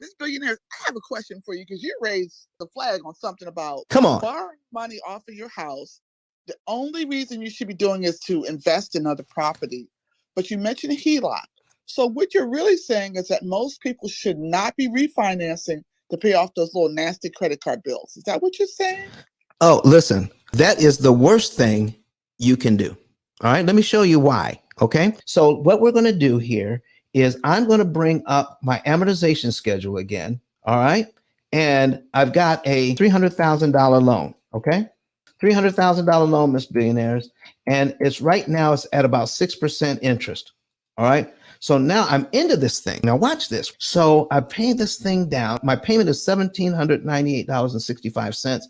This billionaires, I have a question for you because you raised the flag on something about Come on. borrowing money off of your house. The only reason you should be doing is to invest in other property. But you mentioned HELOC. So what you're really saying is that most people should not be refinancing to pay off those little nasty credit card bills. Is that what you're saying? Oh, listen, that is the worst thing you can do. All right, let me show you why. Okay, so what we're going to do here is I'm going to bring up my amortization schedule again. All right, and I've got a $300,000 loan. Okay, $300,000 loan, Miss Billionaires, and it's right now it's at about 6% interest. All right. So now I'm into this thing. Now watch this. So I pay this thing down. My payment is $1,798.65.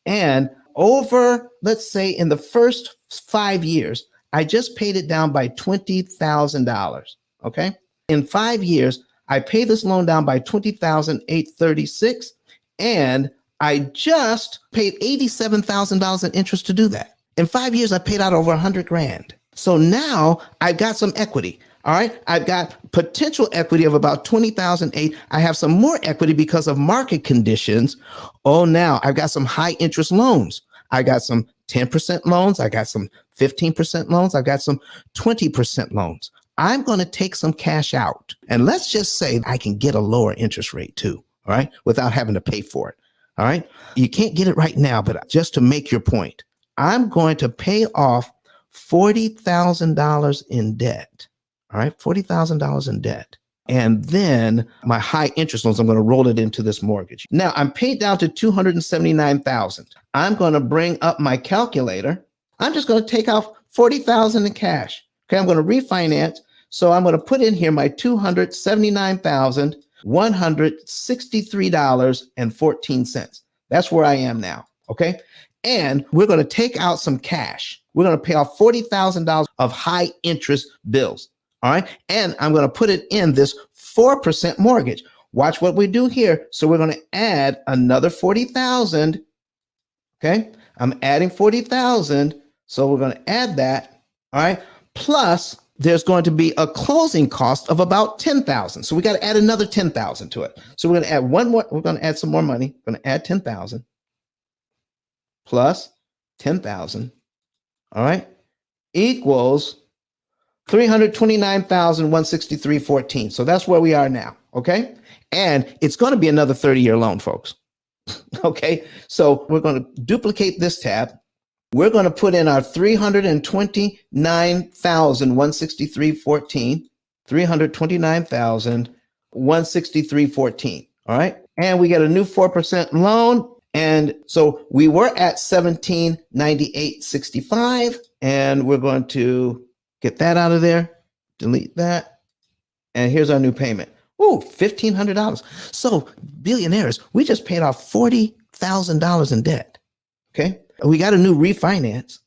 And over, let's say in the first 5 years, I just paid it down by $20,000. Okay. In 5 years, I pay this loan down by $20,836. And I just paid $87,000 in interest to do that. In 5 years, I paid out over $100,000. So now I've got some equity. All right. I've got potential equity of about $20,008. I have some more equity because of market conditions. Oh, now I've got some high interest loans. I got some 10% loans. I got some 15% loans. I got some 20% loans. I'm going to take some cash out. And let's just say I can get a lower interest rate too. All right. Without having to pay for it. All right. You can't get it right now, but just to make your point, I'm going to pay off $40,000 in debt. All right, $40,000 in debt. And then my high interest loans, I'm going to roll it into this mortgage. Now I'm paid down to $279,000. I'm going to bring up my calculator. I'm just going to take out $40,000 in cash. Okay, I'm going to refinance. So I'm going to put in here my $279,163.14. That's where I am now. Okay. And we're going to take out some cash. We're going to pay off $40,000 of high interest bills. All right. And I'm going to put it in this 4% mortgage. Watch what we do here. So we're going to add another 40,000. Okay. I'm adding 40,000. So we're going to add that. All right. Plus there's going to be a closing cost of about 10,000. So we got to add another 10,000 to it. So we're going to add one more. We're going to add some more money. We're going to add 10,000 plus 10,000. All right. Equals $329,163.14. So that's where we are now. Okay. And it's going to be another 30-year loan, folks. Okay. So we're going to duplicate this tab. We're going to put in our $329,163.14, $329,163.14. All right. And we get a new 4% loan. And so we were at $1,798.65, and we're going to get that out of there, delete that. And here's our new payment. Ooh, $1,500. So billionaires, we just paid off $40,000 in debt. Okay. We got a new refinance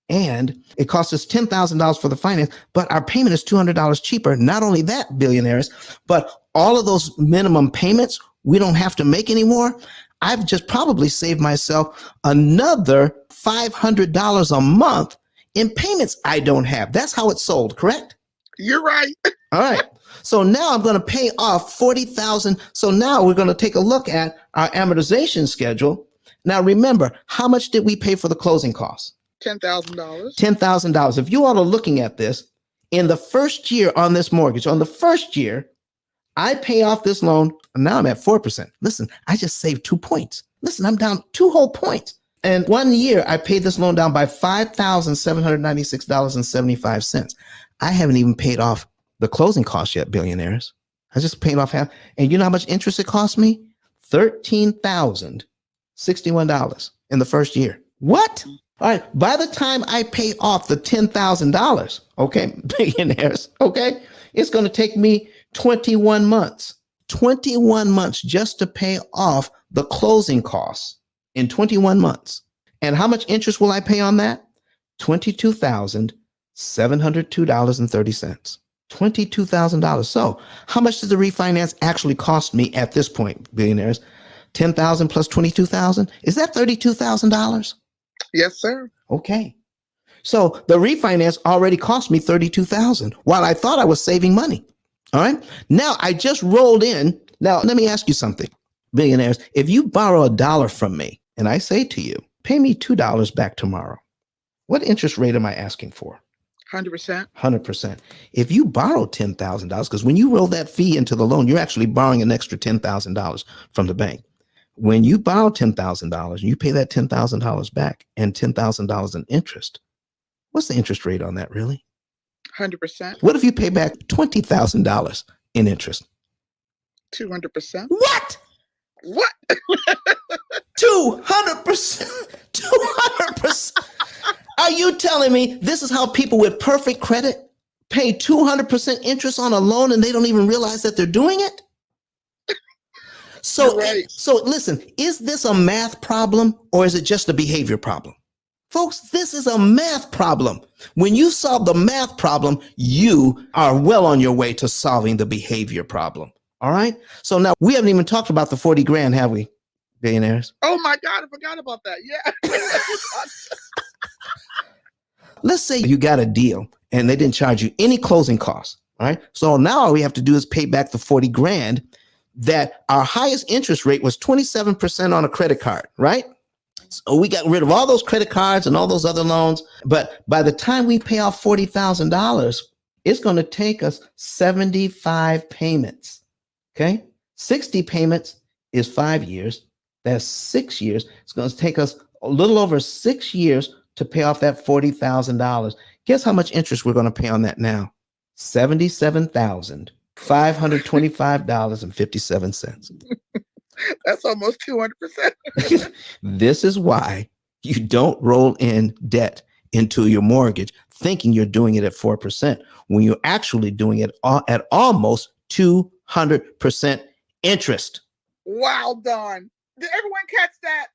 and it cost us $10,000 for the finance, but our payment is $200 cheaper. Not only that, billionaires, but all of those minimum payments we don't have to make anymore. I've just probably saved myself another $500 a month in payments I don't have. That's how it's sold, correct? You're right. All right. So now I'm going to pay off $40,000. So now we're going to take a look at our amortization schedule. Now, remember, how much did we pay for the closing costs? $10,000. $10,000. If you all are looking at this, in the first year on this mortgage, on the first year, I pay off this loan. Now I'm at 4%. Listen, I just saved 2 points. Listen, I'm down 2 whole points. And 1 year, I paid this loan down by $5,796.75. I haven't even paid off the closing costs yet, billionaires. I just paid off half. And you know how much interest it cost me? $13,061 in the first year. What? All right. By the time I pay off the $10,000, okay, billionaires, okay, it's going to take me 21 months, 21 months just to pay off the closing costs in 21 months. And how much interest will I pay on that? $22,702.30. $22,000. So how much does the refinance actually cost me at this point, billionaires? 10,000 plus 22,000. Is that $32,000? Yes, sir. Okay. So the refinance already cost me $32,000 while I thought I was saving money. All right. Now I just rolled in Now, let me ask you something, billionaires. If you borrow $1 from me and I say to you, pay me $2 back tomorrow, what interest rate am I asking for? 100%. 100%. If you borrow $10,000, because when you roll that fee into the loan, you're actually borrowing an extra $10,000 from the bank. When you borrow $10,000 and you pay that $10,000 back and $10,000 in interest, what's the interest rate on that really? 100%. What if you pay back $20,000 in interest? 200%. What? What? 200%. 200%. Are you telling me this is how people with perfect credit pay 200% interest on a loan and they don't even realize that they're doing it? So, Right. so listen, is this a math problem or is it just a behavior problem? Folks, this is a math problem. When you solve the math problem, you are well on your way to solving the behavior problem. All right. So now we haven't even talked about the 40 grand, have we, billionaires? Oh my God, I forgot about that. Yeah. Let's say you got a deal and they didn't charge you any closing costs. All right. So now all we have to do is pay back the 40 grand that our highest interest rate was 27% on a credit card, right? So we got rid of all those credit cards and all those other loans. But by the time we pay off $40,000, it's going to take us 75 payments. Okay. 60 payments is 5 years. That's 6 years. It's going to take us a little over 6 years to pay off that $40,000. Guess how much interest we're going to pay on that now? $77,525.57. That's almost 200%. This is why you don't roll in debt into your mortgage thinking you're doing it at 4% when you're actually doing it at almost 200% interest. Wow, Don. Did everyone catch that?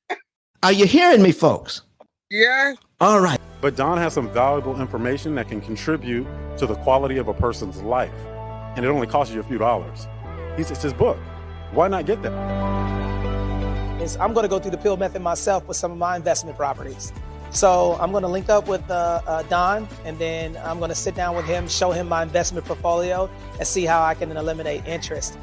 Are you hearing me, folks? Yeah. All right. But Don has some valuable information that can contribute to the quality of a person's life. And it only costs you a few dollars. It's his book. Why not get that? I'm going to go through the P.I.L.L method myself with some of my investment properties. So I'm going to link up with Don, and then I'm going to sit down with him, show him my investment portfolio, and see how I can eliminate interest.